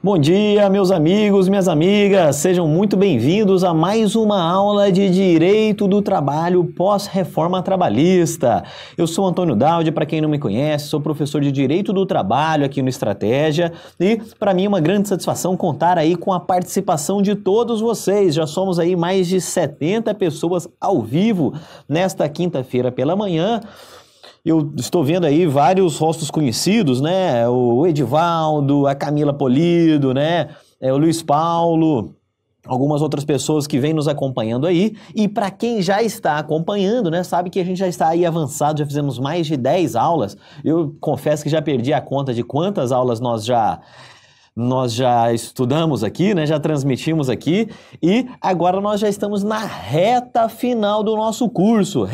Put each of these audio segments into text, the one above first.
Bom dia, meus amigos, minhas amigas, sejam muito bem-vindos a mais uma aula de Direito do Trabalho pós-reforma trabalhista. Eu sou Antônio Daudi, para quem não me conhece, sou professor de Direito do Trabalho aqui no Estratégia e para mim é uma grande satisfação contar aí com a participação de todos vocês. Já somos aí mais de 70 pessoas ao vivo nesta quinta-feira pela manhã. Eu estou vendo aí vários rostos conhecidos, né? O Edivaldo, a Camila Polido, né? O Luiz Paulo, algumas outras pessoas que vêm nos acompanhando aí. E para quem já está acompanhando, né? Sabe que a gente já está aí avançado, já fizemos mais de 10 aulas. Eu confesso que já perdi a conta de quantas aulas nós já estudamos aqui, né? Já transmitimos aqui e agora nós já estamos na reta final do nosso curso.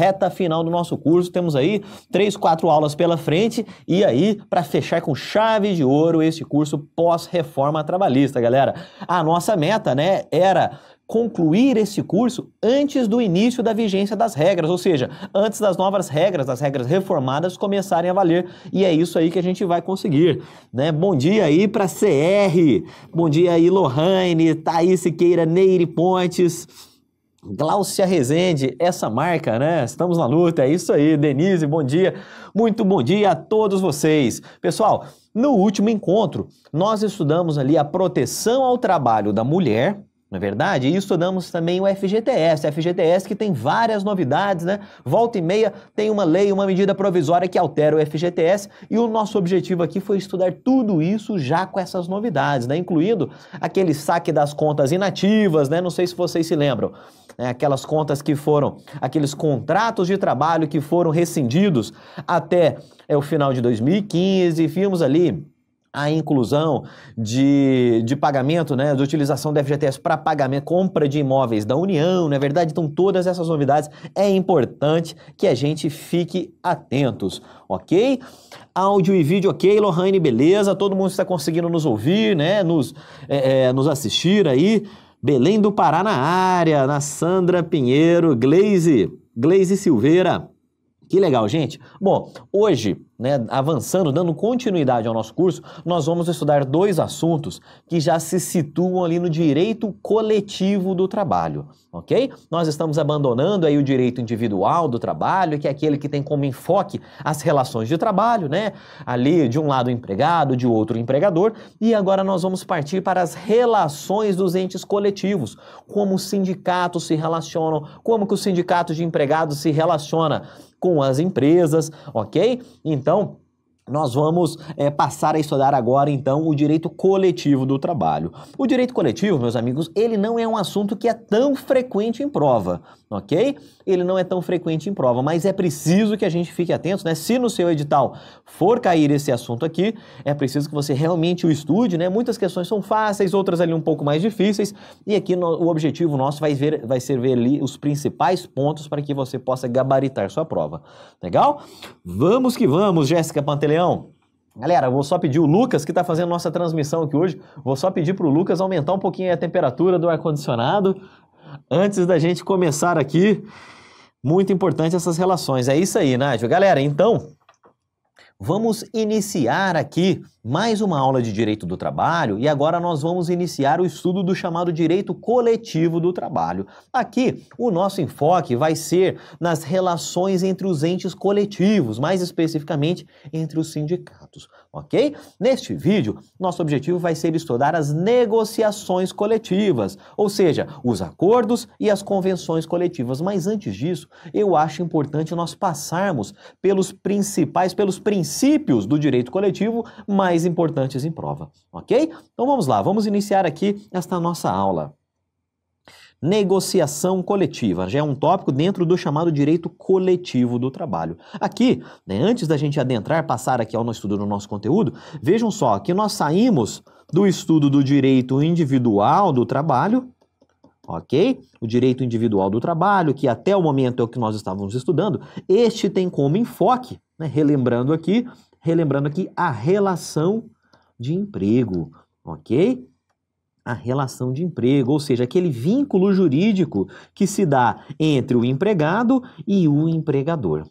Temos aí 3, 4 aulas pela frente e aí para fechar com chave de ouro esse curso pós-reforma trabalhista, galera. A nossa meta, né, era concluir esse curso antes do início da vigência das regras, ou seja, antes das novas regras, das regras reformadas começarem a valer, e é isso aí que a gente vai conseguir, né? Bom dia aí para CR, bom dia aí Lohane, Thaís Siqueira, Neire Pontes, Gláucia Rezende, essa marca, né? Estamos na luta, é isso aí. Denise, bom dia, muito bom dia a todos vocês. Pessoal, no último encontro, nós estudamos ali a proteção ao trabalho da mulher, não é verdade? E estudamos também o FGTS que tem várias novidades, né? Volta e meia tem uma lei, uma medida provisória que altera o FGTS e o nosso objetivo aqui foi estudar tudo isso já com essas novidades, né? Incluindo aquele saque das contas inativas, né? Não sei se vocês se lembram, né? Aquelas contas que foram, aqueles contratos de trabalho que foram rescindidos até o final de 2015, vimos ali a inclusão de pagamento, né, de utilização do FGTS para pagamento, compra de imóveis da União, não é verdade? Então, todas essas novidades é importante que a gente fique atentos, ok? Áudio e vídeo ok, Lohane, beleza? Todo mundo está conseguindo nos ouvir, né, nos assistir aí. Belém do Pará na área, na Sandra Pinheiro, Gleise Silveira. Que legal, gente. Bom, hoje, né, avançando, dando continuidade ao nosso curso, nós vamos estudar 2 assuntos que já se situam ali no direito coletivo do trabalho, ok? Nós estamos abandonando aí o direito individual do trabalho, que é aquele que tem como enfoque as relações de trabalho, né? Ali, de um lado o empregado, de outro o empregador, e agora nós vamos partir para as relações dos entes coletivos, como os sindicatos se relacionam, como que os sindicatos de empregados se relacionam com as empresas, ok? Então, nós vamos passar a estudar agora, então, o direito coletivo do trabalho. O direito coletivo, meus amigos, ele não é um assunto que é tão frequente em prova, ok? Ele não é tão frequente em prova, mas é preciso que a gente fique atento, né? Se no seu edital for cair esse assunto aqui, é preciso que você realmente o estude, né? Muitas questões são fáceis, outras ali um pouco mais difíceis, e aqui o objetivo nosso vai ser ver ali os principais pontos para que você possa gabaritar sua prova. Legal? Vamos que vamos, Jéssica Panteleão. Galera, eu vou só pedir o Lucas, que está fazendo nossa transmissão aqui hoje, vou só pedir para o Lucas aumentar um pouquinho a temperatura do ar-condicionado antes da gente começar aqui. Muito importante essas relações. É isso aí, Nádia. Galera, então, vamos iniciar aqui mais uma aula de Direito do Trabalho e agora nós vamos iniciar o estudo do chamado Direito Coletivo do Trabalho. Aqui, o nosso enfoque vai ser nas relações entre os entes coletivos, mais especificamente entre os sindicatos, ok? Neste vídeo, nosso objetivo vai ser estudar as negociações coletivas, ou seja, os acordos e as convenções coletivas. Mas antes disso, eu acho importante nós passarmos pelos princípios do direito coletivo mais importantes em prova, ok? Então vamos lá, vamos iniciar aqui esta nossa aula. Negociação coletiva, já é um tópico dentro do chamado direito coletivo do trabalho. Aqui, né, antes da gente adentrar, passar aqui ao estudo do nosso conteúdo, vejam só que nós saímos do estudo do direito individual do trabalho, ok? O direito individual do trabalho, que até o momento é o que nós estávamos estudando, este tem como enfoque, né, relembrando aqui a relação de emprego, ok? A relação de emprego, ou seja, aquele vínculo jurídico que se dá entre o empregado e o empregador,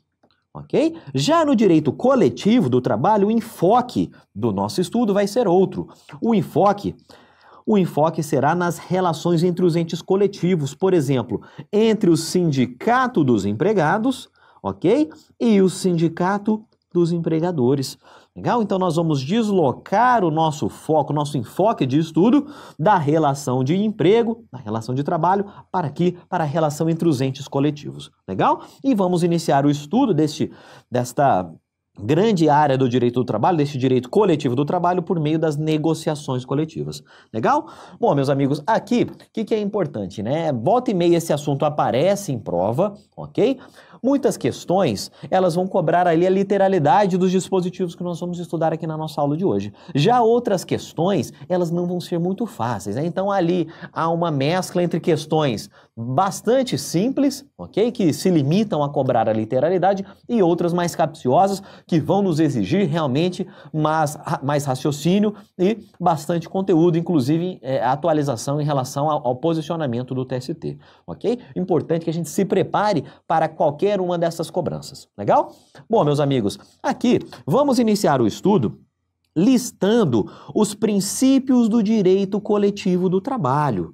ok? Já no direito coletivo do trabalho, o enfoque do nosso estudo vai ser outro. O enfoque será nas relações entre os entes coletivos, por exemplo, entre o sindicato dos empregados, ok? E o sindicato dos empregadores. Legal? Então nós vamos deslocar o nosso foco, o nosso enfoque de estudo da relação de emprego, da relação de trabalho, para aqui, para a relação entre os entes coletivos. Legal? E vamos iniciar o estudo desta grande área do direito do trabalho, deste direito coletivo do trabalho, por meio das negociações coletivas. Legal? Bom, meus amigos, aqui, o que é importante, né? Volta e meia esse assunto aparece em prova, ok? Muitas questões, elas vão cobrar ali a literalidade dos dispositivos que nós vamos estudar aqui na nossa aula de hoje. Já outras questões, elas não vão ser muito fáceis, né? Então ali há uma mescla entre questões bastante simples, ok? Que se limitam a cobrar a literalidade, e outras mais capciosas que vão nos exigir realmente mais raciocínio e bastante conteúdo, inclusive atualização em relação ao posicionamento do TST, ok? Importante que a gente se prepare para qualquer uma dessas cobranças, legal? Bom, meus amigos, aqui vamos iniciar o estudo listando os princípios do direito coletivo do trabalho.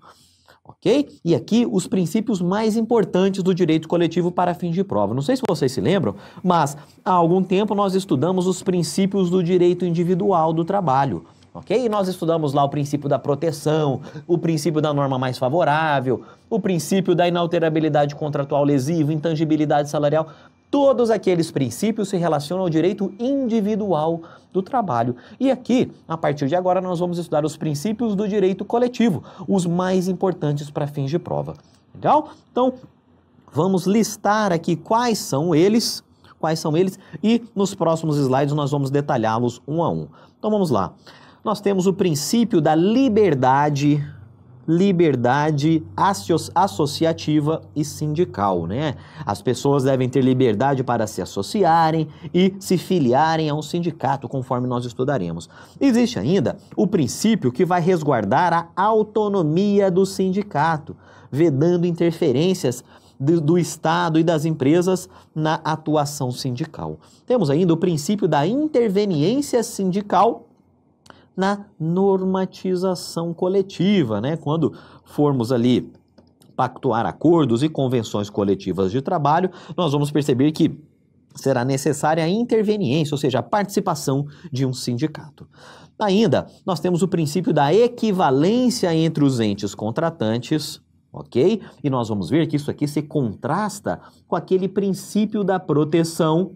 Ok? E aqui os princípios mais importantes do direito coletivo para fins de prova. Não sei se vocês se lembram, mas há algum tempo nós estudamos os princípios do direito individual do trabalho. Ok? E nós estudamos lá o princípio da proteção, o princípio da norma mais favorável, o princípio da inalterabilidade contratual lesiva, intangibilidade salarial. Todos aqueles princípios se relacionam ao direito individual do trabalho. E aqui, a partir de agora, nós vamos estudar os princípios do direito coletivo, os mais importantes para fins de prova. Legal? Então, vamos listar aqui quais são eles, e nos próximos slides nós vamos detalhá-los um a um. Então, vamos lá. Nós temos o princípio da liberdade associativa e sindical, né? As pessoas devem ter liberdade para se associarem e se filiarem a um sindicato, conforme nós estudaremos. Existe ainda o princípio que vai resguardar a autonomia do sindicato, vedando interferências do Estado e das empresas na atuação sindical. Temos ainda o princípio da interveniência sindical na normatização coletiva, né? Quando formos ali pactuar acordos e convenções coletivas de trabalho, nós vamos perceber que será necessária a interveniência, ou seja, a participação de um sindicato. Ainda, nós temos o princípio da equivalência entre os entes contratantes, ok? E nós vamos ver que isso aqui se contrasta com aquele princípio da proteção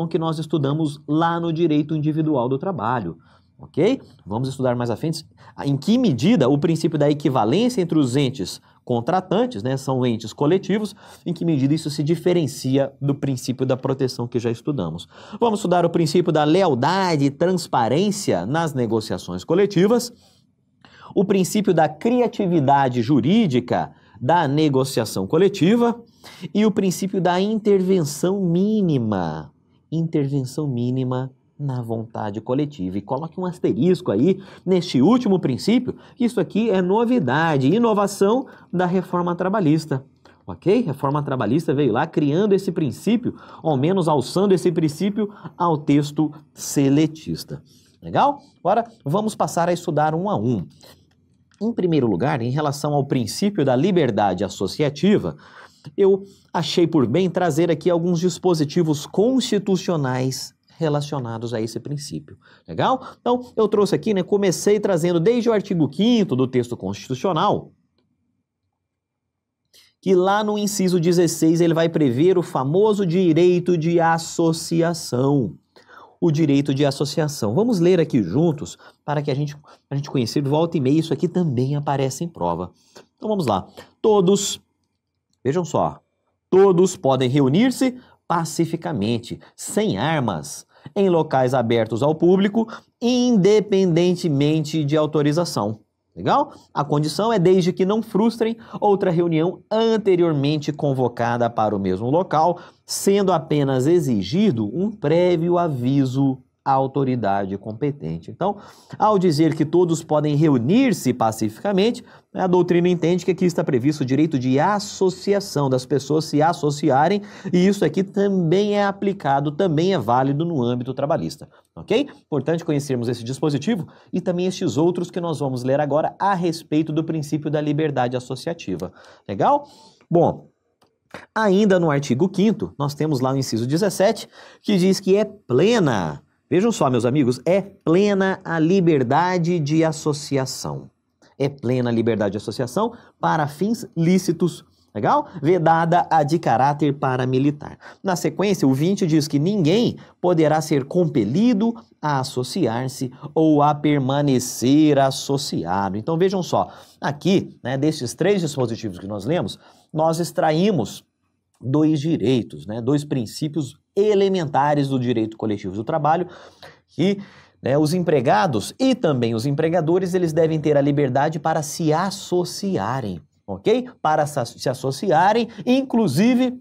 que nós estudamos lá no direito individual do trabalho, ok? Vamos estudar mais à frente em que medida o princípio da equivalência entre os entes contratantes, né, são entes coletivos, em que medida isso se diferencia do princípio da proteção que já estudamos. Vamos estudar o princípio da lealdade e transparência nas negociações coletivas, o princípio da criatividade jurídica da negociação coletiva e o princípio da intervenção mínima na vontade coletiva. E coloque um asterisco aí neste último princípio, que isso aqui é novidade, inovação da reforma trabalhista. Ok? Reforma trabalhista veio lá criando esse princípio, ao menos alçando esse princípio ao texto seletista. Legal? Agora vamos passar a estudar um a um. Em primeiro lugar, em relação ao princípio da liberdade associativa, eu achei por bem trazer aqui alguns dispositivos constitucionais relacionados a esse princípio. Legal? Então, eu trouxe aqui, né, comecei trazendo desde o artigo 5º do texto constitucional, que lá no inciso 16 ele vai prever o famoso direito de associação. O direito de associação. Vamos ler aqui juntos para que a gente conhecer volta e meia. Isso aqui também aparece em prova. Então vamos lá. Todos, vejam só, todos podem reunir-se pacificamente, sem armas, em locais abertos ao público, independentemente de autorização. Legal? A condição é desde que não frustrem outra reunião anteriormente convocada para o mesmo local, sendo apenas exigido um prévio aviso autoridade competente. Então, ao dizer que todos podem reunir-se pacificamente, a doutrina entende que aqui está previsto o direito de associação, das pessoas se associarem, e isso aqui também é aplicado, também é válido no âmbito trabalhista, ok? Importante conhecermos esse dispositivo e também estes outros que nós vamos ler agora a respeito do princípio da liberdade associativa. Legal? Bom, ainda no artigo 5º, nós temos lá o inciso 17, que diz que é plena. Vejam só, meus amigos, é plena a liberdade de associação. É plena a liberdade de associação para fins lícitos, legal? Vedada a de caráter paramilitar. Na sequência, o 20 diz que ninguém poderá ser compelido a associar-se ou a permanecer associado. Então, vejam só, aqui, né, destes 3 dispositivos que nós lemos, nós extraímos 2 direitos, né, 2 princípios elementares do direito coletivo do trabalho, que, né, os empregados e também os empregadores, eles devem ter a liberdade para se associarem, ok? Para se associarem, inclusive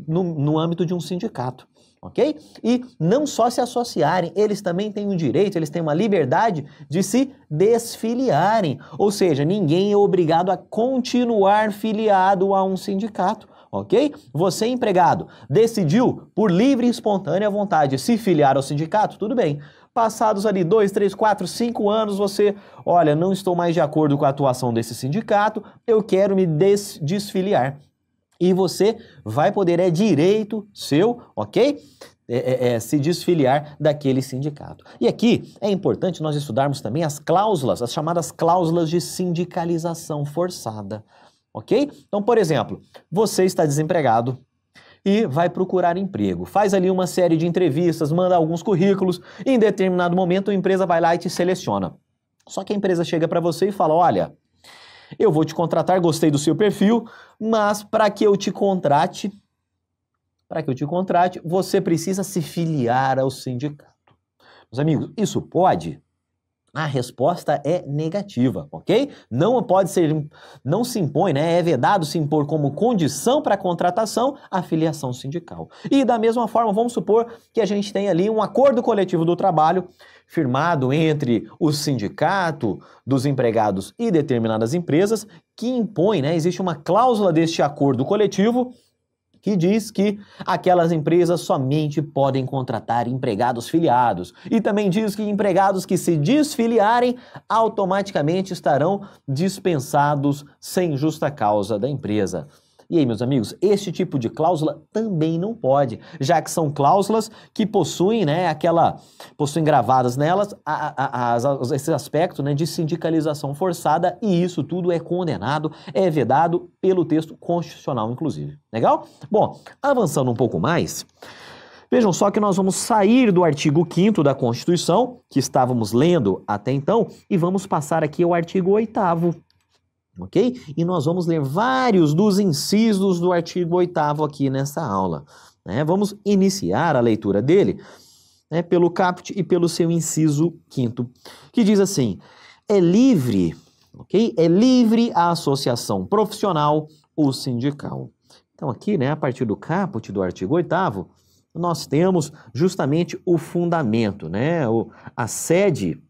no âmbito de um sindicato, ok? E não só se associarem, eles também têm um direito, eles têm uma liberdade de se desfiliarem, ou seja, ninguém é obrigado a continuar filiado a um sindicato. Ok? Você, empregado, decidiu por livre e espontânea vontade se filiar ao sindicato, tudo bem. Passados ali 2, 3, 4, 5 anos, você, olha, não estou mais de acordo com a atuação desse sindicato, eu quero me desfiliar. E você vai poder, é direito seu, ok? Se desfiliar daquele sindicato. E aqui é importante nós estudarmos também as cláusulas, as chamadas cláusulas de sindicalização forçada. Ok? Então, por exemplo, você está desempregado e vai procurar emprego. Faz ali uma série de entrevistas, manda alguns currículos e em determinado momento a empresa vai lá e te seleciona. Só que a empresa chega para você e fala, olha, eu vou te contratar, gostei do seu perfil, mas para que eu te contrate, você precisa se filiar ao sindicato. Meus amigos, isso pode? A resposta é negativa, ok? Não pode ser, não se impõe, né? É vedado se impor como condição para a contratação a filiação sindical. E da mesma forma, vamos supor que a gente tem ali um acordo coletivo do trabalho firmado entre o sindicato dos empregados e determinadas empresas que impõe, né? Existe uma cláusula deste acordo coletivo que diz que aquelas empresas somente podem contratar empregados filiados. E também diz que empregados que se desfiliarem automaticamente estarão dispensados sem justa causa da empresa. E aí, meus amigos, este tipo de cláusula também não pode, já que são cláusulas que possuem, né, possuem gravadas nelas esse aspecto, né, de sindicalização forçada, e isso tudo é condenado, é vedado pelo texto constitucional, inclusive. Legal? Bom, avançando um pouco mais, vejam só que nós vamos sair do artigo 5º da Constituição, que estávamos lendo até então, e vamos passar aqui ao artigo 8º. Ok? E nós vamos ler vários dos incisos do artigo 8º aqui nessa aula, né? Vamos iniciar a leitura dele, né, pelo caput e pelo seu inciso 5º, que diz assim, é livre, ok? É livre a associação profissional ou sindical. Então aqui, né, a partir do caput do artigo 8º, nós temos justamente o fundamento, né, a sede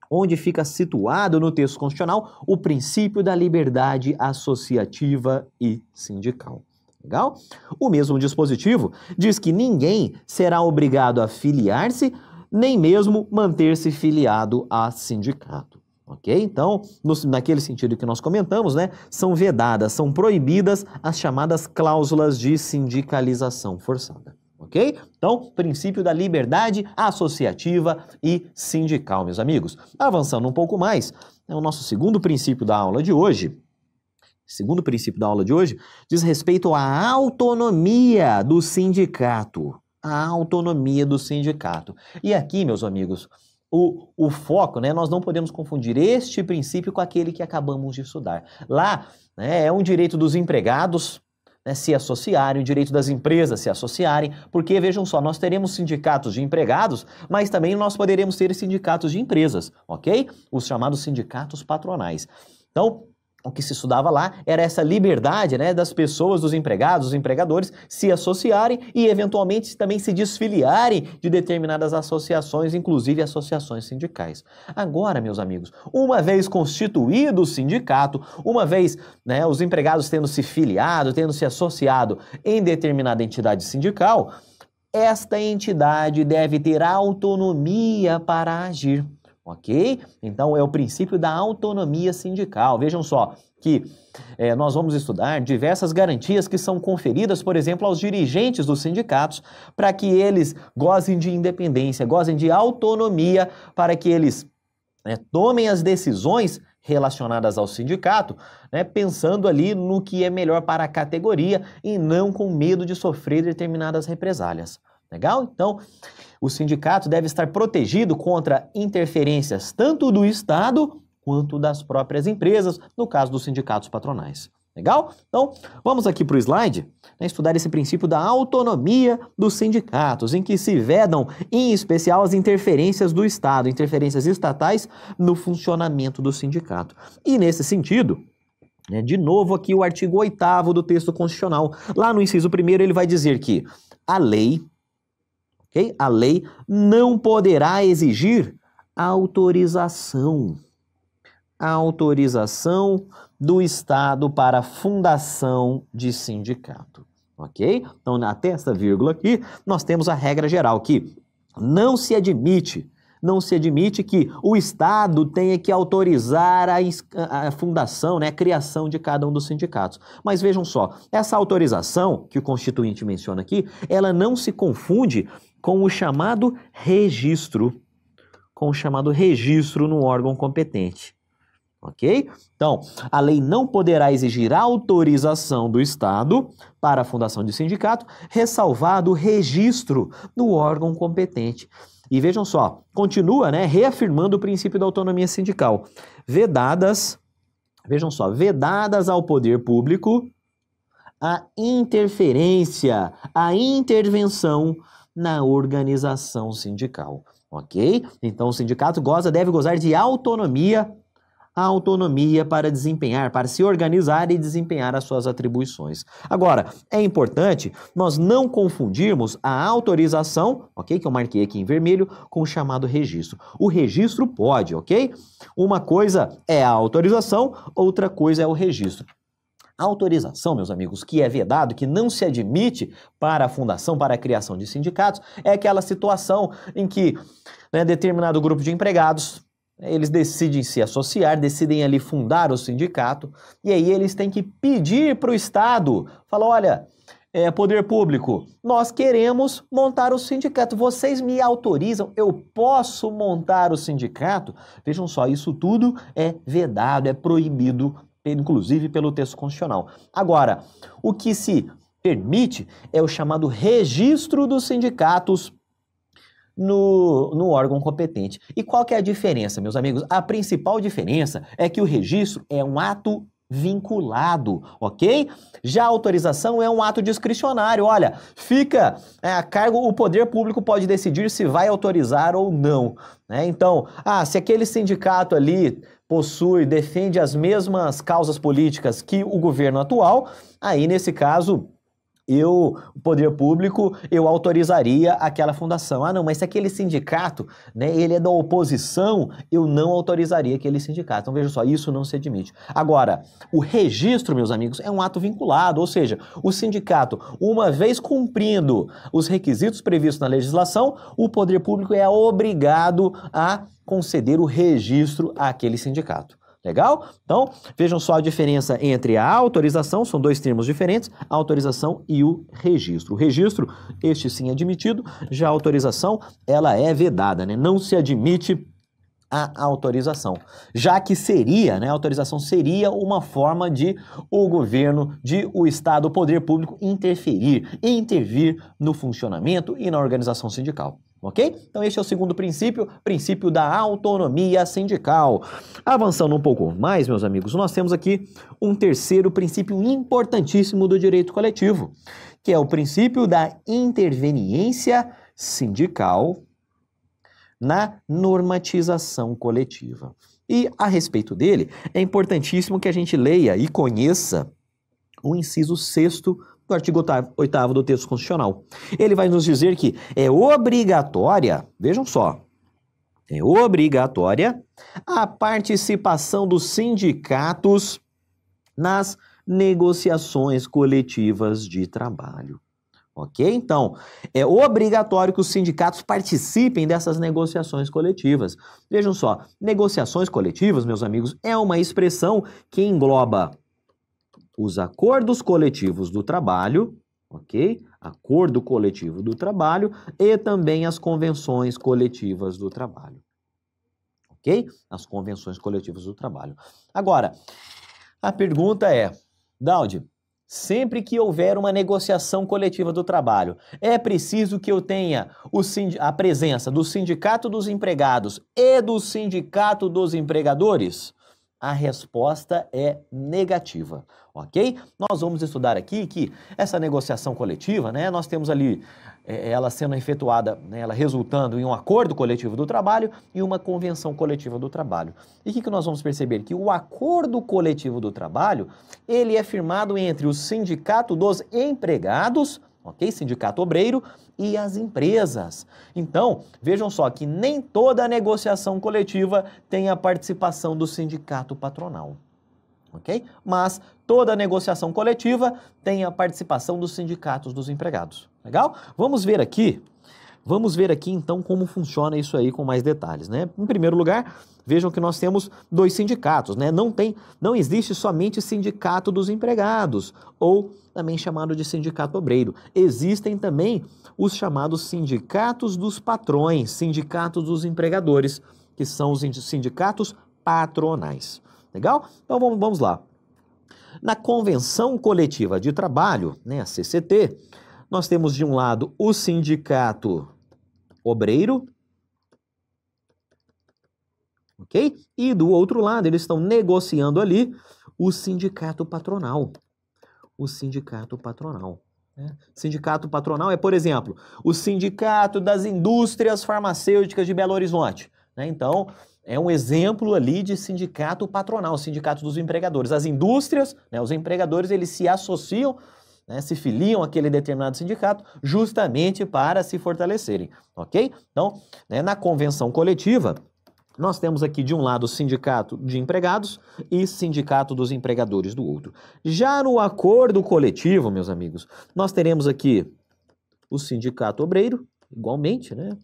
onde fica situado no texto constitucional o princípio da liberdade associativa e sindical. Legal? O mesmo dispositivo diz que ninguém será obrigado a filiar-se, nem mesmo manter-se filiado a sindicato. Ok? Então, naquele sentido que nós comentamos, né, são vedadas, são proibidas as chamadas cláusulas de sindicalização forçada. Ok? Então, princípio da liberdade associativa e sindical, meus amigos. Avançando um pouco mais, o nosso segundo princípio da aula de hoje, diz respeito à autonomia do sindicato. A autonomia do sindicato. E aqui, meus amigos, o foco, né, nós não podemos confundir este princípio com aquele que acabamos de estudar. Lá, né, é um direito dos empregados, né, se associarem, o direito das empresas se associarem, porque, vejam só, nós teremos sindicatos de empregados, mas também nós poderemos ter sindicatos de empresas, ok? Os chamados sindicatos patronais. Então, o que se estudava lá era essa liberdade, né, das pessoas, dos empregados, dos empregadores, se associarem e, eventualmente, também se desfiliarem de determinadas associações, inclusive associações sindicais. Agora, meus amigos, uma vez constituído o sindicato, uma vez, né, os empregados tendo se filiado, tendo se associado em determinada entidade sindical, esta entidade deve ter autonomia para agir. Ok? Então, é o princípio da autonomia sindical. Vejam só que nós vamos estudar diversas garantias que são conferidas, por exemplo, aos dirigentes dos sindicatos, para que eles gozem de independência, gozem de autonomia, para que eles tomem as decisões relacionadas ao sindicato, né, pensando ali no que é melhor para a categoria e não com medo de sofrer determinadas represálias. Legal? Então, o sindicato deve estar protegido contra interferências tanto do Estado quanto das próprias empresas, no caso dos sindicatos patronais. Legal? Então, vamos aqui para o slide, né, estudar esse princípio da autonomia dos sindicatos, em que se vedam, em especial, as interferências do Estado, interferências estatais no funcionamento do sindicato. E, nesse sentido, de novo aqui o artigo 8º do texto constitucional, lá no inciso 1º, ele vai dizer que a lei não poderá exigir autorização do Estado para a fundação de sindicato, ok? Então, até essa vírgula aqui, nós temos a regra geral que não se admite que o Estado tenha que autorizar a fundação, né, a criação de cada um dos sindicatos. Mas vejam só, essa autorização que o Constituinte menciona aqui, ela não se confunde com o chamado registro no órgão competente. Ok? Então, a lei não poderá exigir autorização do Estado para a fundação de sindicato, ressalvado o registro no órgão competente. E vejam só, continua, né, reafirmando o princípio da autonomia sindical. Vedadas ao poder público a interferência, a intervenção na organização sindical, ok? Então, o sindicato deve gozar de autonomia para desempenhar, para se organizar e desempenhar as suas atribuições. Agora, é importante nós não confundirmos a autorização, ok? Que eu marquei aqui em vermelho, com o chamado registro. O registro pode, ok? Uma coisa é a autorização, outra coisa é o registro. A autorização, meus amigos, que é vedado, que não se admite para a fundação, para a criação de sindicatos, é aquela situação em que, né, determinado grupo de empregados, eles decidem se associar, decidem ali fundar o sindicato, e aí eles têm que pedir para o Estado, falar, olha, poder público, nós queremos montar o sindicato, vocês me autorizam, eu posso montar o sindicato? Vejam só, isso tudo é vedado, é proibido, inclusive pelo texto constitucional. Agora, o que se permite é o chamado registro dos sindicatos no órgão competente. E qual que é a diferença, meus amigos? A principal diferença é que o registro é um ato vinculado, ok? Já a autorização é um ato discricionário. Olha, fica a cargo, o poder público pode decidir se vai autorizar ou não, né? Então, se aquele sindicato ali defende as mesmas causas políticas que o governo atual, aí nesse caso o poder público, eu autorizaria aquela fundação. Não, mas se aquele sindicato, né, ele é da oposição, eu não autorizaria aquele sindicato. Então, veja só, isso não se admite. Agora, o registro, meus amigos, é um ato vinculado, ou seja, o sindicato, uma vez cumprindo os requisitos previstos na legislação, o poder público é obrigado a conceder o registro àquele sindicato. Legal? Então, vejam só a diferença entre a autorização, são dois termos diferentes, a autorização e o registro. O registro, este sim é admitido, já a autorização, ela é vedada, né? Não se admite a autorização, já que seria, né, a autorização seria uma forma de o governo, de o Estado, o poder público intervir no funcionamento e na organização sindical. Ok? Então este é o segundo princípio, princípio da autonomia sindical. Avançando um pouco mais, meus amigos, nós temos aqui um terceiro princípio importantíssimo do direito coletivo, que é o princípio da interveniência sindical na normatização coletiva. E a respeito dele, é importantíssimo que a gente leia e conheça o inciso 6º do artigo 8º do texto constitucional. Ele vai nos dizer que é obrigatória, vejam só, é obrigatória a participação dos sindicatos nas negociações coletivas de trabalho. Ok? Então, é obrigatório que os sindicatos participem dessas negociações coletivas. Vejam só, negociações coletivas, meus amigos, é uma expressão que engloba os acordos coletivos do trabalho, ok? Acordo coletivo do trabalho e também as convenções coletivas do trabalho. Ok? As convenções coletivas do trabalho. Agora, a pergunta é, Daudi, sempre que houver uma negociação coletiva do trabalho, é preciso que eu tenha a presença do Sindicato dos Empregados e do Sindicato dos Empregadores? A resposta é negativa, ok? Nós vamos estudar aqui que essa negociação coletiva, né, nós temos ali ela sendo efetuada, né, ela resultando em um acordo coletivo do trabalho e uma convenção coletiva do trabalho. E o que nós vamos perceber? Que o acordo coletivo do trabalho, ele é firmado entre o Sindicato dos Empregados, ok? Sindicato Obreiro, e as empresas. Então, vejam só que nem toda negociação coletiva tem a participação do sindicato patronal, ok? Mas toda negociação coletiva tem a participação dos sindicatos dos empregados, legal? Vamos ver aqui então como funciona isso aí com mais detalhes, né? Em primeiro lugar, vejam que nós temos dois sindicatos, né? Não existe somente sindicato dos empregados, ou também chamado de sindicato obreiro. Existem também os chamados sindicatos dos patrões, sindicatos dos empregadores, que são os sindicatos patronais. Legal? Então vamos lá. Na Convenção Coletiva de Trabalho, né, a CCT, nós temos de um lado o sindicato obreiro, ok? E do outro lado eles estão negociando ali o sindicato patronal. O sindicato patronal. Né? Sindicato patronal é, por exemplo, o Sindicato das Indústrias Farmacêuticas de Belo Horizonte. Né? Então, é um exemplo ali de sindicato patronal, o sindicato dos empregadores. As indústrias, né, os empregadores, eles se associam, né, se filiam àquele determinado sindicato justamente para se fortalecerem, ok? Então, né, na convenção coletiva, nós temos aqui de um lado o sindicato de empregados e sindicato dos empregadores do outro. Já no acordo coletivo, meus amigos, nós teremos aqui o sindicato obreiro, igualmente, né?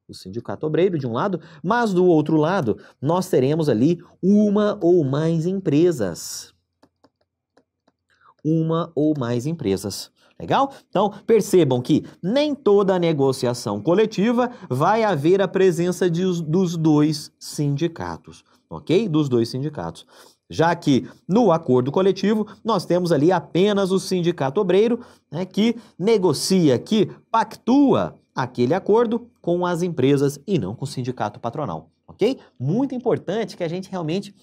O sindicato obreiro de um lado, mas do outro lado nós teremos ali uma ou mais empresas. Uma ou mais empresas. Legal? Então, percebam que nem toda negociação coletiva vai haver a presença dos dois sindicatos, ok? Dos dois sindicatos. Já que no acordo coletivo nós temos ali apenas o sindicato obreiro, né, que negocia, que pactua aquele acordo com as empresas e não com o sindicato patronal, ok? Muito importante que a gente realmente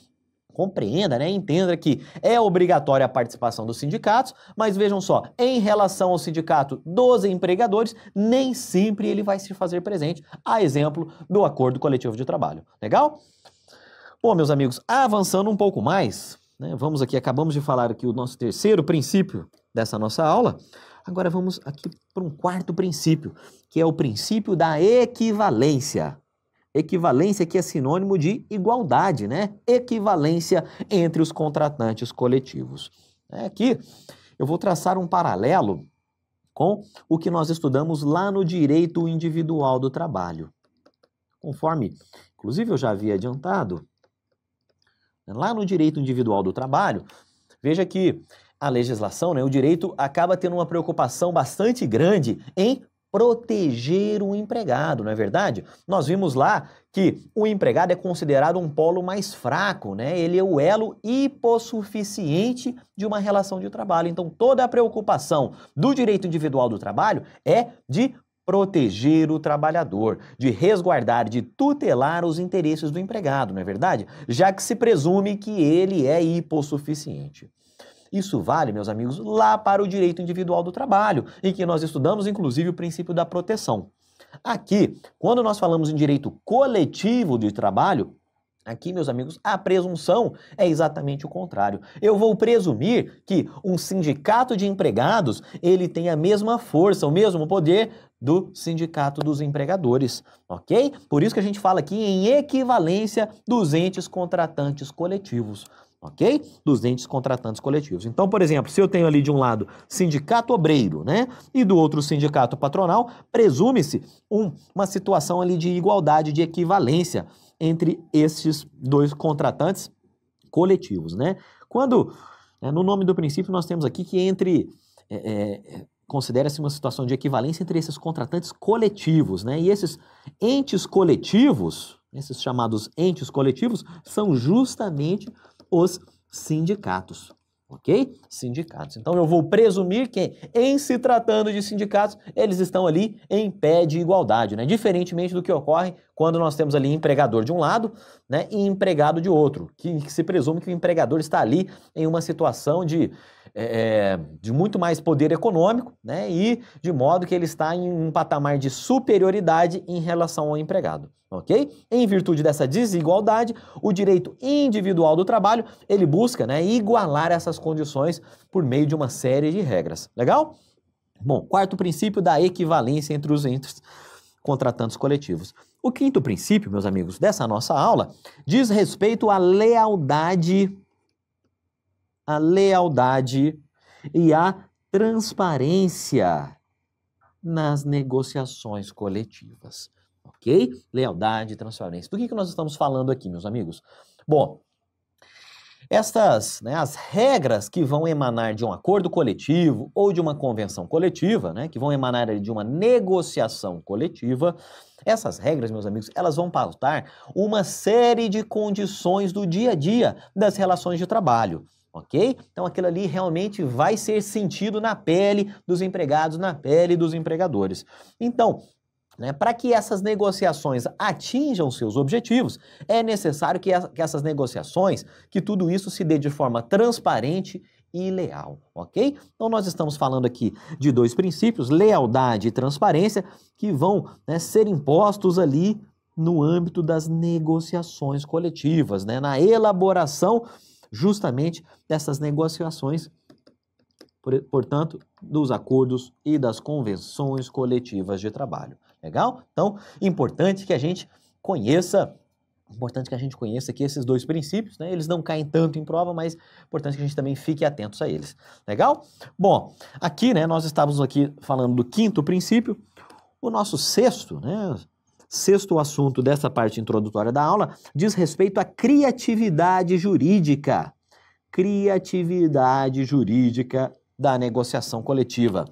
compreenda, né, entenda que é obrigatória a participação dos sindicatos, mas vejam só, em relação ao sindicato dos empregadores, nem sempre ele vai se fazer presente, a exemplo do acordo coletivo de trabalho. Legal? Bom, meus amigos, avançando um pouco mais, né, vamos aqui, acabamos de falar aqui o nosso terceiro princípio dessa nossa aula, agora vamos aqui para um quarto princípio, que é o princípio da equivalência. Equivalência que é sinônimo de igualdade, né? Equivalência entre os contratantes coletivos. Aqui eu vou traçar um paralelo com o que nós estudamos lá no direito individual do trabalho. Conforme, inclusive, eu já havia adiantado, lá no direito individual do trabalho, veja que a legislação, né, o direito acaba tendo uma preocupação bastante grande em proteger o empregado, não é verdade? Nós vimos lá que o empregado é considerado um polo mais fraco, né? Ele é o elo hipossuficiente de uma relação de trabalho. Então, toda a preocupação do direito individual do trabalho é de proteger o trabalhador, de resguardar, de tutelar os interesses do empregado, não é verdade? Já que se presume que ele é hipossuficiente. Isso vale, meus amigos, lá para o direito individual do trabalho, em que nós estudamos, inclusive, o princípio da proteção. Aqui, quando nós falamos em direito coletivo de trabalho, Aqui, meus amigos, a presunção é exatamente o contrário. Eu vou presumir que um sindicato de empregados, ele tem a mesma força, o mesmo poder do sindicato dos empregadores, ok? Por isso que a gente fala aqui em equivalência dos entes contratantes coletivos, ok? Dos entes contratantes coletivos. Então, por exemplo, se eu tenho ali de um lado sindicato obreiro, né, e do outro sindicato patronal, presume-se uma situação ali de igualdade, de equivalência entre estes dois contratantes coletivos, né? Quando, no nome do princípio, nós temos aqui que considera-se uma situação de equivalência entre esses contratantes coletivos, né? E esses entes coletivos, esses chamados entes coletivos, são justamente os sindicatos, ok? Sindicatos. Então eu vou presumir que, em se tratando de sindicatos, eles estão ali em pé de igualdade, né? Diferentemente do que ocorre quando nós temos ali empregador de um lado, né, e empregado de outro, que se presume que o empregador está ali em uma situação de muito mais poder econômico, né, e de modo que ele está em um patamar de superioridade em relação ao empregado, ok? Em virtude dessa desigualdade, o direito individual do trabalho, ele busca, né, igualar essas condições por meio de uma série de regras. Legal? Bom, quarto princípio da equivalência entre os entes contratantes coletivos. O quinto princípio, meus amigos, dessa nossa aula, diz respeito à lealdade e à transparência nas negociações coletivas, ok? Lealdade e transparência. Do que nós estamos falando aqui, meus amigos? Bom, as regras que vão emanar de um acordo coletivo ou de uma convenção coletiva, né, que vão emanar de uma negociação coletiva, essas regras, meus amigos, elas vão pautar uma série de condições do dia a dia das relações de trabalho, ok? Então aquilo ali realmente vai ser sentido na pele dos empregados, na pele dos empregadores. Então, para que essas negociações atinjam seus objetivos, é necessário que essas negociações, que tudo isso se dê de forma transparente e leal, ok? Então nós estamos falando aqui de dois princípios, lealdade e transparência, que vão, ser impostos ali no âmbito das negociações coletivas, na elaboração justamente dessas negociações, portanto, dos acordos e das convenções coletivas de trabalho. Legal? Então, importante que a gente conheça aqui esses dois princípios, né? Eles não caem tanto em prova, mas é importante que a gente também fique atentos a eles. Legal? Bom, aqui, nós estávamos aqui falando do quinto princípio. O nosso sexto assunto dessa parte introdutória da aula diz respeito à criatividade jurídica. Criatividade jurídica da negociação coletiva.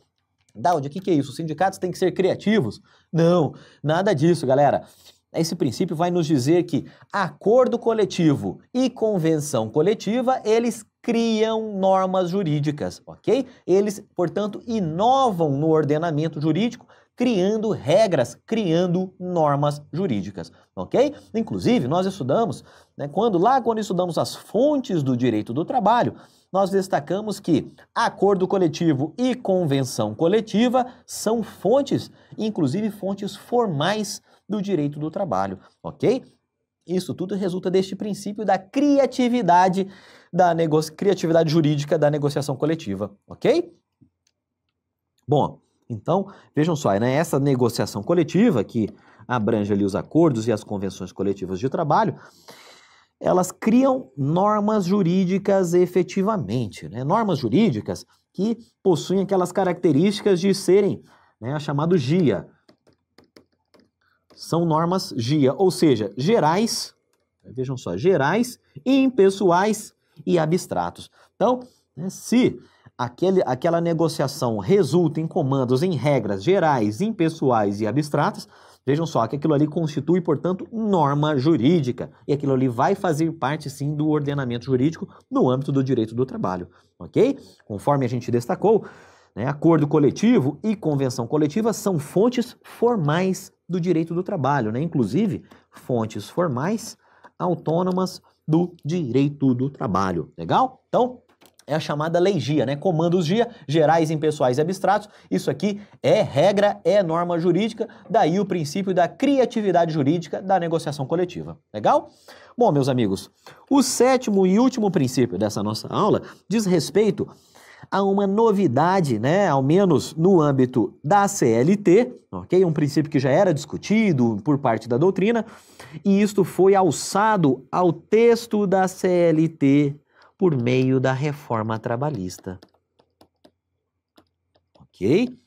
Daudi, o que é isso? Os sindicatos têm que ser criativos? Não, nada disso, galera. Esse princípio vai nos dizer que acordo coletivo e convenção coletiva, eles criam normas jurídicas, ok? Eles, portanto, inovam no ordenamento jurídico, criando regras, criando normas jurídicas, ok? Inclusive, nós estudamos, quando estudamos as fontes do direito do trabalho, nós destacamos que acordo coletivo e convenção coletiva são fontes, inclusive fontes formais do direito do trabalho, ok? Isso tudo resulta deste princípio da criatividade jurídica da negociação coletiva, ok? Bom, então, vejam só, essa negociação coletiva que abrange ali os acordos e as convenções coletivas de trabalho, elas criam normas jurídicas efetivamente, normas jurídicas que possuem aquelas características de serem, a chamado GIA. São normas GIA, ou seja, gerais, vejam só, gerais, impessoais e abstratos. Então, se aquela negociação resulta em comandos, em regras gerais, impessoais e abstratas, vejam só que aquilo ali constitui, portanto, norma jurídica. E aquilo ali vai fazer parte, sim, do ordenamento jurídico no âmbito do direito do trabalho, ok? Conforme a gente destacou, acordo coletivo e convenção coletiva são fontes formais do direito do trabalho, inclusive fontes formais autônomas do direito do trabalho. Legal? Então, é a chamada Lei GIA, né? Comandos GIA, gerais, impessoais e abstratos. Isso aqui é regra, é norma jurídica, daí o princípio da criatividade jurídica da negociação coletiva. Legal? Bom, meus amigos, o sétimo e último princípio dessa nossa aula diz respeito a uma novidade, né, ao menos no âmbito da CLT, ok? Um princípio que já era discutido por parte da doutrina, e isto foi alçado ao texto da CLT por meio da reforma trabalhista. Ok?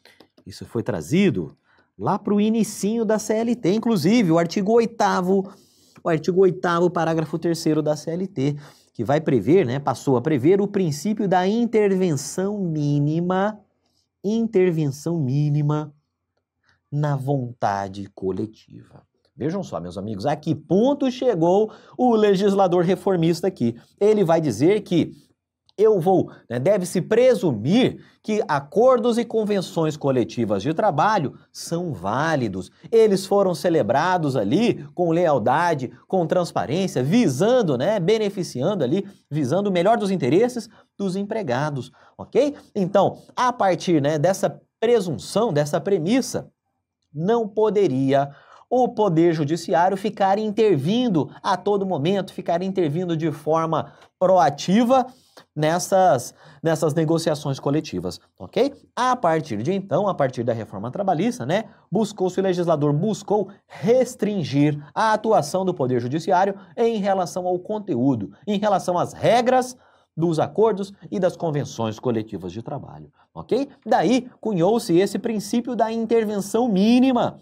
Isso foi trazido lá para o inicinho da CLT, inclusive o artigo 8º, parágrafo 3º da CLT, que vai prever, né, passou a prever o princípio da intervenção mínima na vontade coletiva. Vejam só, meus amigos, a que ponto chegou o legislador reformista aqui. Ele vai dizer que deve-se presumir que acordos e convenções coletivas de trabalho são válidos. Eles foram celebrados ali com lealdade, com transparência, visando, beneficiando ali, visando o melhor dos interesses dos empregados, ok? Então, a partir, dessa presunção, dessa premissa, não poderia o Poder Judiciário ficar intervindo a todo momento, ficar intervindo de forma proativa nessas negociações coletivas, ok? A partir de então, a partir da reforma trabalhista, o legislador buscou restringir a atuação do Poder Judiciário em relação ao conteúdo, em relação às regras dos acordos e das convenções coletivas de trabalho, ok? Daí cunhou-se esse princípio da intervenção mínima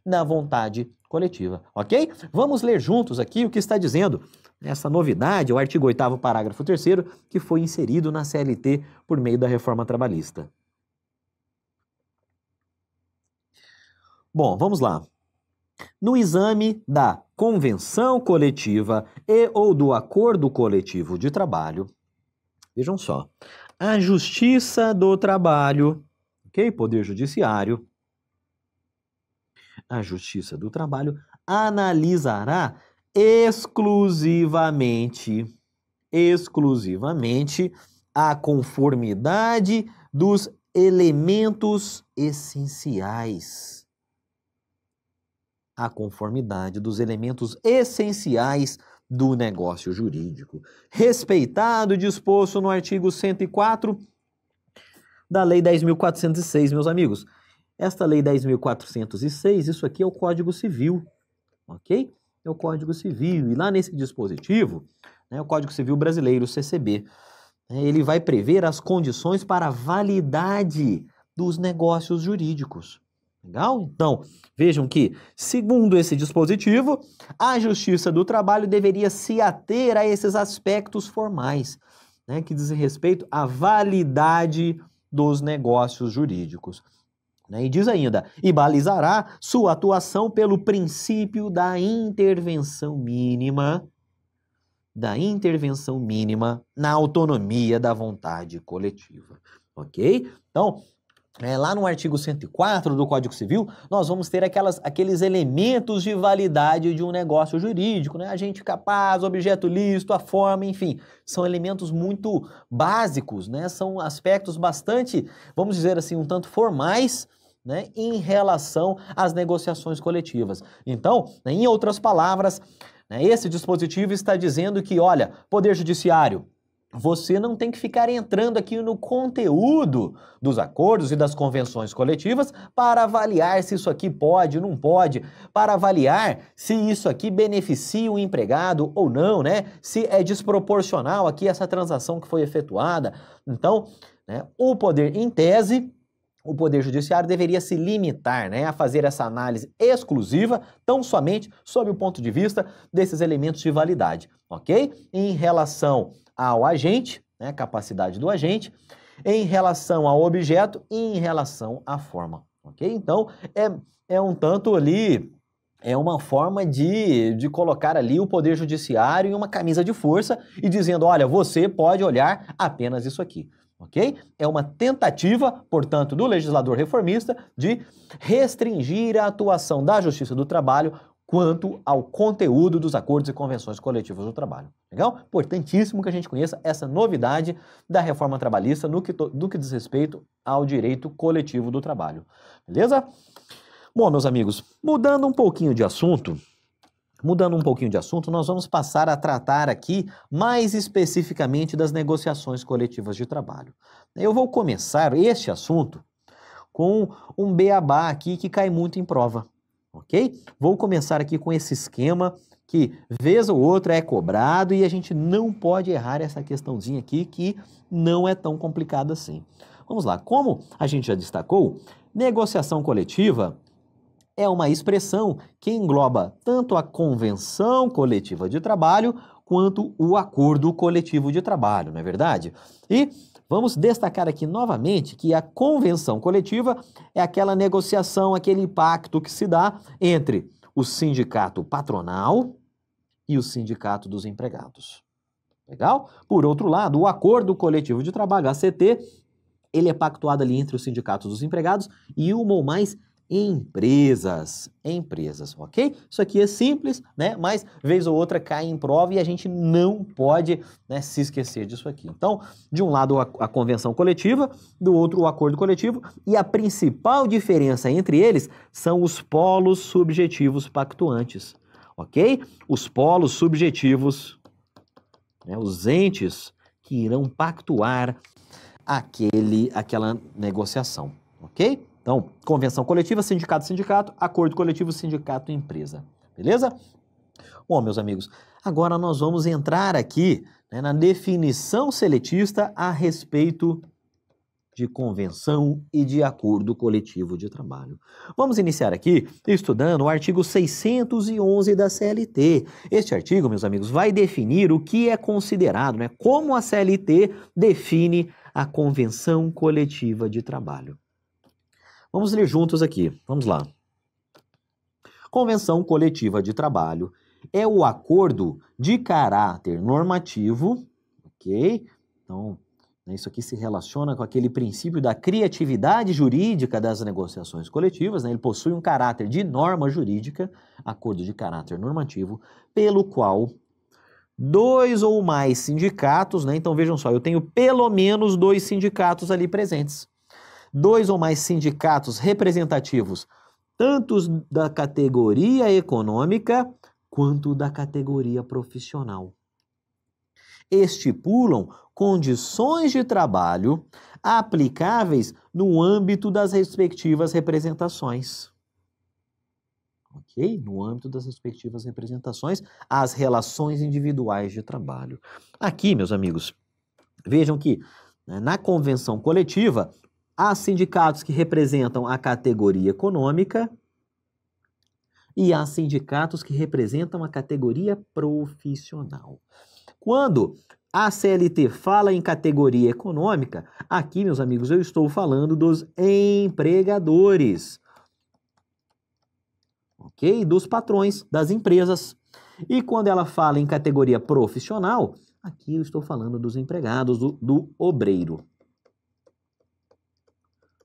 na vontade coletiva, ok? Vamos ler juntos aqui o que está dizendo essa novidade, o artigo 8º, parágrafo 3º, que foi inserido na CLT por meio da reforma trabalhista. Bom, vamos lá. No exame da convenção coletiva e ou do acordo coletivo de trabalho, vejam só, a Justiça do Trabalho, ok? Poder Judiciário, a Justiça do Trabalho analisará exclusivamente a conformidade dos elementos essenciais. A conformidade dos elementos essenciais do negócio jurídico, respeitado e disposto no artigo 104 da Lei 10.406, meus amigos. Esta Lei 10.406, isso aqui é o Código Civil, ok? É o Código Civil, e lá nesse dispositivo, o Código Civil Brasileiro, o CCB, ele vai prever as condições para a validade dos negócios jurídicos. Legal? Então, vejam que, segundo esse dispositivo, a Justiça do Trabalho deveria se ater a esses aspectos formais, que dizem respeito à validade dos negócios jurídicos. E diz ainda, e balizará sua atuação pelo princípio da intervenção mínima na autonomia da vontade coletiva, ok? Então, lá no artigo 104 do Código Civil, nós vamos ter aqueles elementos de validade de um negócio jurídico, agente capaz, objeto lícito, a forma, enfim, são elementos muito básicos, são aspectos bastante, vamos dizer assim, um tanto formais, em relação às negociações coletivas. Então, em outras palavras, esse dispositivo está dizendo que, olha, Poder Judiciário, você não tem que ficar entrando aqui no conteúdo dos acordos e das convenções coletivas para avaliar se isso aqui pode ou não pode, para avaliar se isso aqui beneficia o empregado ou não, se é desproporcional aqui essa transação que foi efetuada. Então, em tese, o Poder Judiciário deveria se limitar a fazer essa análise exclusiva, tão somente sob o ponto de vista desses elementos de validade, ok? Em relação ao agente, a capacidade do agente, em relação ao objeto e em relação à forma, ok? Então, é um tanto ali, é uma forma de colocar ali o Poder Judiciário em uma camisa de força e dizendo, olha, você pode olhar apenas isso aqui. Ok? É uma tentativa, portanto, do legislador reformista de restringir a atuação da Justiça do Trabalho quanto ao conteúdo dos acordos e convenções coletivas do trabalho. Legal? Importantíssimo que a gente conheça essa novidade da reforma trabalhista no que diz respeito ao direito coletivo do trabalho. Beleza? Bom, meus amigos, mudando um pouquinho de assunto, nós vamos passar a tratar aqui mais especificamente das negociações coletivas de trabalho. Eu vou começar este assunto com um beabá aqui que cai muito em prova. Ok? Vou começar aqui com esse esquema que, vez ou outra, é cobrado e a gente não pode errar essa questãozinha aqui que não é tão complicada assim. Vamos lá. Como a gente já destacou, negociação coletiva é uma expressão que engloba tanto a convenção coletiva de trabalho quanto o acordo coletivo de trabalho, não é verdade? E vamos destacar aqui novamente que a convenção coletiva é aquela negociação, aquele pacto que se dá entre o sindicato patronal e o sindicato dos empregados. Legal? Por outro lado, o acordo coletivo de trabalho, ACT, ele é pactuado ali entre os sindicatos dos empregados e uma ou mais empresas, ok? Isso aqui é simples, né? Mas vez ou outra cai em prova e a gente não pode, né, se esquecer disso aqui. Então, de um lado a convenção coletiva, do outro o acordo coletivo, e a principal diferença entre eles são os polos subjetivos pactuantes, ok? Os polos subjetivos, né, os entes que irão pactuar aquela negociação, ok? Então, convenção coletiva, sindicato-sindicato, acordo coletivo, sindicato-empresa. Beleza? Bom, meus amigos, agora nós vamos entrar aqui, né, na definição seletista a respeito de convenção e de acordo coletivo de trabalho. Vamos iniciar aqui estudando o artigo 611 da CLT. Este artigo, meus amigos, vai definir o que é considerado, né, como a CLT define a convenção coletiva de trabalho. Vamos ler juntos aqui. Vamos lá. Convenção coletiva de trabalho é o acordo de caráter normativo, ok? Então, isso aqui se relaciona com aquele princípio da criatividade jurídica das negociações coletivas, né? Ele possui um caráter de norma jurídica, acordo de caráter normativo, pelo qual dois ou mais sindicatos, né? Então, vejam só, eu tenho pelo menos 2 sindicatos ali presentes. 2 ou mais sindicatos representativos, tanto da categoria econômica quanto da categoria profissional, estipulam condições de trabalho aplicáveis no âmbito das respectivas representações. Ok? No âmbito das respectivas representações, as relações individuais de trabalho. Aqui, meus amigos, vejam que, né, na convenção coletiva, há sindicatos que representam a categoria econômica e há sindicatos que representam a categoria profissional. Quando a CLT fala em categoria econômica, aqui, meus amigos, eu estou falando dos empregadores, ok? Dos patrões, das empresas. E quando ela fala em categoria profissional, aqui eu estou falando dos empregados, do obreiro.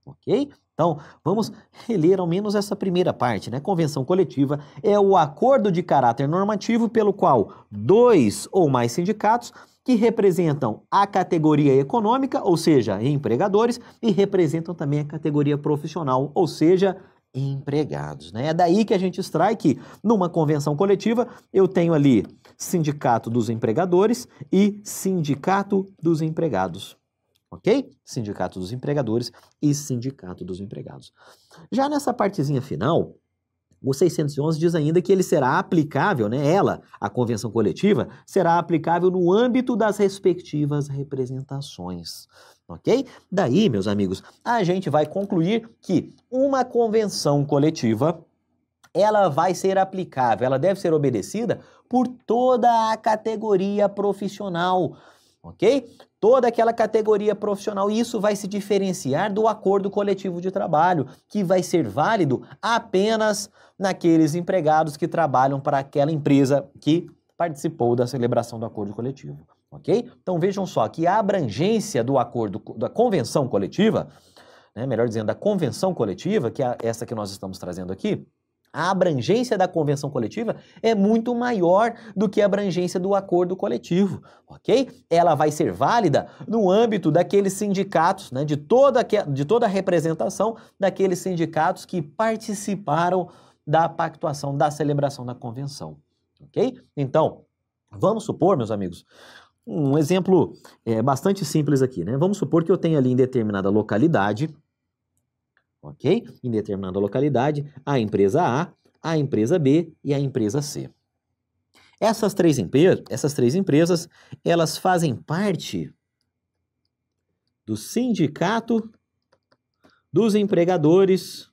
Ok? Então, vamos reler ao menos essa primeira parte, né? Convenção coletiva é o acordo de caráter normativo pelo qual 2 ou mais sindicatos que representam a categoria econômica, ou seja, empregadores, e representam também a categoria profissional, ou seja, empregados, né? É daí que a gente extrai que, numa convenção coletiva, eu tenho ali sindicato dos empregadores e sindicato dos empregados. Ok? Sindicato dos empregadores e sindicato dos empregados. Já nessa partezinha final, o 611 diz ainda que ele será aplicável, né? A convenção coletiva, será aplicável no âmbito das respectivas representações. Ok? Daí, meus amigos, a gente vai concluir que uma convenção coletiva, ela vai ser aplicável, ela deve ser obedecida por toda a categoria profissional. Ok? Toda aquela categoria profissional, e isso vai se diferenciar do acordo coletivo de trabalho, que vai ser válido apenas naqueles empregados que trabalham para aquela empresa que participou da celebração do acordo coletivo, ok? Então vejam só que a abrangência do acordo, da convenção coletiva, né, melhor dizendo, da convenção coletiva, que é essa que nós estamos trazendo aqui, A abrangência da convenção coletiva é muito maior do que a abrangência do acordo coletivo, ok? Ela vai ser válida no âmbito daqueles sindicatos, né, de toda a representação daqueles sindicatos que participaram da pactuação, da celebração da convenção, ok? Então, vamos supor, meus amigos, um exemplo bastante simples aqui, né? Vamos supor que eu tenho ali em determinada localidade, ok? Em determinada localidade, a empresa A, a empresa B e a empresa C. Essas três empresas, elas fazem parte do sindicato dos empregadores,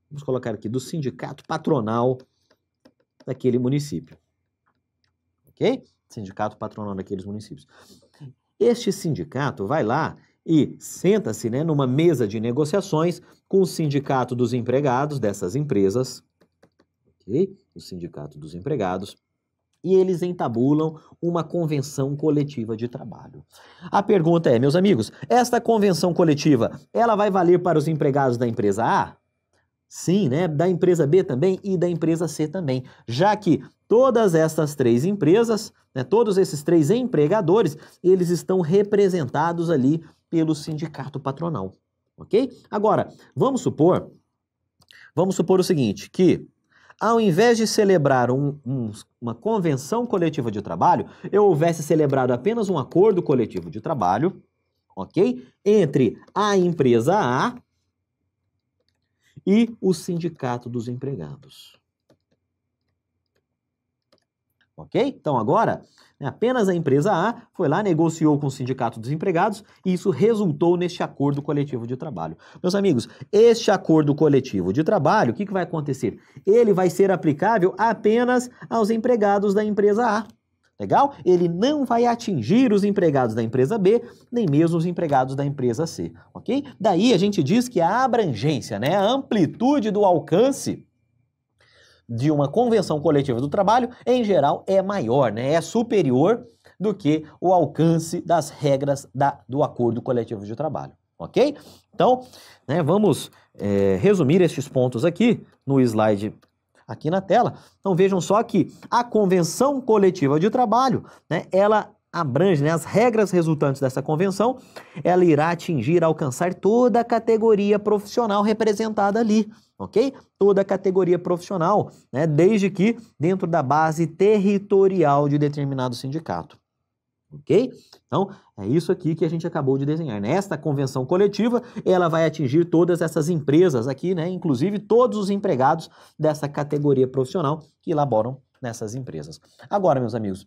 vamos colocar aqui, do sindicato patronal daquele município, ok? Sindicato patronal daqueles municípios. Este sindicato vai lá e senta-se, né, numa mesa de negociações com o sindicato dos empregados dessas empresas, ok? O sindicato dos empregados, e eles entabulam uma convenção coletiva de trabalho. A pergunta é, meus amigos, esta convenção coletiva, ela vai valer para os empregados da empresa A? Sim, né? Da empresa B também e da empresa C também, já que todas essas três empresas, né, todos esses três empregadores, eles estão representados ali pelo sindicato patronal, ok? Agora, vamos supor o seguinte, que ao invés de celebrar uma convenção coletiva de trabalho, eu houvesse celebrado apenas um acordo coletivo de trabalho, ok? Entre a empresa A e o sindicato dos empregados. Ok? Então agora, apenas a empresa A foi lá, negociou com o sindicato dos empregados e isso resultou neste acordo coletivo de trabalho. Meus amigos, este acordo coletivo de trabalho, o que vai acontecer? Ele vai ser aplicável apenas aos empregados da empresa A. Legal? Ele não vai atingir os empregados da empresa B, nem mesmo os empregados da empresa C, ok? Daí a gente diz que a abrangência, né, a amplitude do alcance de uma convenção coletiva do trabalho, em geral, é maior, né, é superior do que o alcance das regras do acordo coletivo de trabalho, ok? Então, né, vamos resumir estes pontos aqui no slide aqui na tela. Então vejam só que a convenção coletiva de trabalho, né, ela abrange, né, as regras resultantes dessa convenção, ela irá atingir, alcançar toda a categoria profissional representada ali, ok? Toda a categoria profissional, né, desde que dentro da base territorial de determinado sindicato. Ok? Então, é isso aqui que a gente acabou de desenhar. Nesta convenção coletiva, ela vai atingir todas essas empresas aqui, né? Inclusive todos os empregados dessa categoria profissional que elaboram nessas empresas. Agora, meus amigos,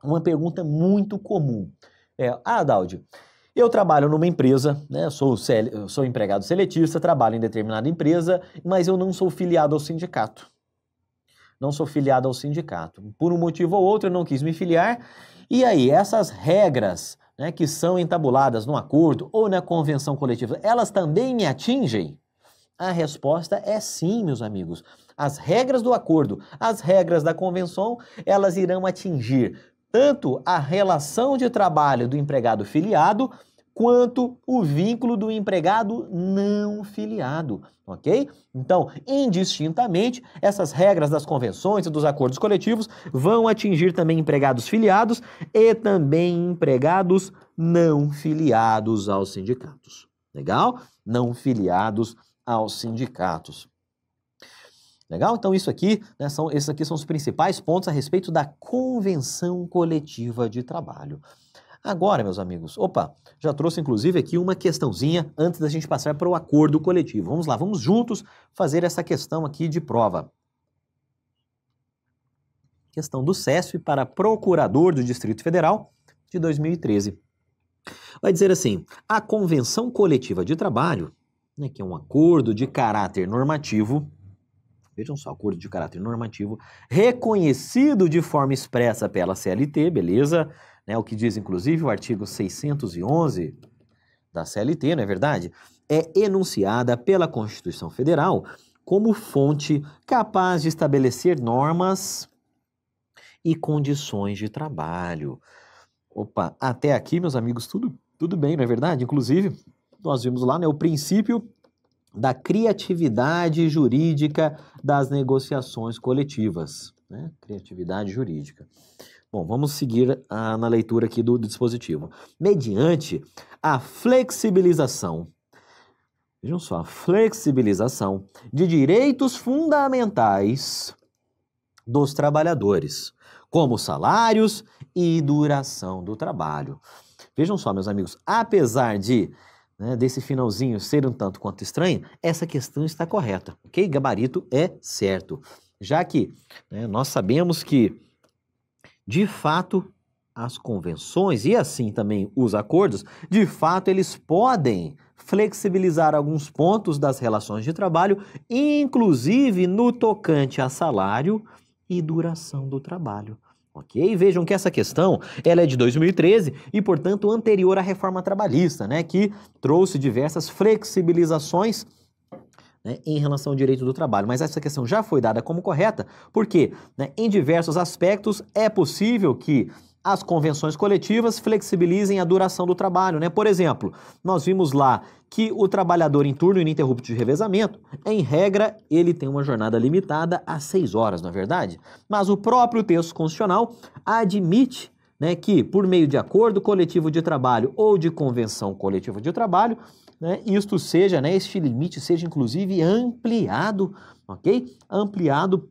uma pergunta muito comum. Adaldio, eu trabalho numa empresa, né? Eu sou empregado seletista, trabalho em determinada empresa, mas eu não sou filiado ao sindicato. Não sou filiado ao sindicato. Por um motivo ou outro, eu não quis me filiar. E aí, essas regras, né, que são entabuladas no acordo ou na convenção coletiva, elas também me atingem? A resposta é sim, meus amigos. As regras do acordo, as regras da convenção, elas irão atingir tanto a relação de trabalho do empregado filiado, quanto o vínculo do empregado não filiado, ok? Então, indistintamente, essas regras das convenções e dos acordos coletivos vão atingir também empregados filiados e também empregados não filiados aos sindicatos. Legal? Não filiados aos sindicatos. Legal? Então, esses aqui são os principais pontos a respeito da convenção coletiva de trabalho. Agora, meus amigos, já trouxe inclusive aqui uma questãozinha antes da gente passar para o acordo coletivo. Vamos lá, vamos juntos fazer essa questão aqui de prova. Questão do CESP para procurador do Distrito Federal de 2013. Vai dizer assim, a convenção coletiva de trabalho, né, que é um acordo de caráter normativo, vejam só, acordo de caráter normativo, reconhecido de forma expressa pela CLT, beleza? O que diz, inclusive, o artigo 611 da CLT, não é verdade? É enunciada pela Constituição Federal como fonte capaz de estabelecer normas e condições de trabalho. Até aqui, meus amigos, tudo bem, não é verdade? Inclusive, nós vimos lá, né, o princípio da criatividade jurídica das negociações coletivas, né? Criatividade jurídica. Bom, vamos seguir na leitura aqui do dispositivo. Mediante a flexibilização, vejam só, a flexibilização de direitos fundamentais dos trabalhadores, como salários e duração do trabalho. Vejam só, meus amigos, apesar desse finalzinho ser um tanto quanto estranho, essa questão está correta, ok? Gabarito é certo, já que nós sabemos que, de fato, as convenções e assim também os acordos, de fato, eles podem flexibilizar alguns pontos das relações de trabalho, inclusive no tocante a salário e duração do trabalho. Ok? Vejam que essa questão ela é de 2013 e, portanto, anterior à reforma trabalhista, né, que trouxe diversas flexibilizações em relação ao direito do trabalho. Mas essa questão já foi dada como correta, porque em diversos aspectos é possível que as convenções coletivas flexibilizem a duração do trabalho, né? Por exemplo, nós vimos lá que o trabalhador em turno ininterrupto de revezamento, em regra, ele tem uma jornada limitada a 6 horas, não é verdade? Mas o próprio texto constitucional admite que, por meio de acordo coletivo de trabalho ou de convenção coletiva de trabalho, isto seja, este limite seja inclusive ampliado, ok? Ampliado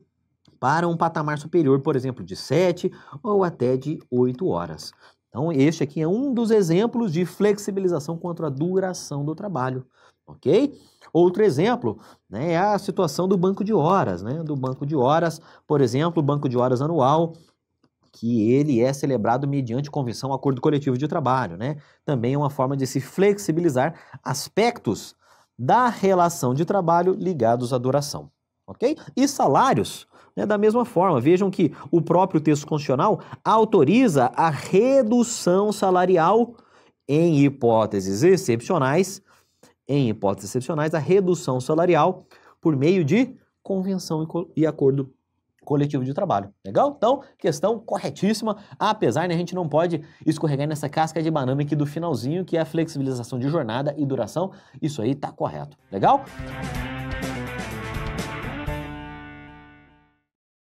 para um patamar superior, por exemplo, de 7 ou até de 8 horas. Então, este aqui é um dos exemplos de flexibilização quanto à duração do trabalho, ok? Outro exemplo é a situação do banco de horas, do banco de horas, por exemplo, o banco de horas anual, que ele é celebrado mediante convenção, acordo coletivo de trabalho, Também é uma forma de se flexibilizar aspectos da relação de trabalho ligados à duração, ok? E salários, da mesma forma, vejam que o próprio texto constitucional autoriza a redução salarial em hipóteses excepcionais, a redução salarial por meio de convenção e acordo coletivo de trabalho. Legal? Então, questão corretíssima, apesar, a gente não pode escorregar nessa casca de banana aqui do finalzinho, que é a flexibilização de jornada e duração. Isso aí tá correto. Legal?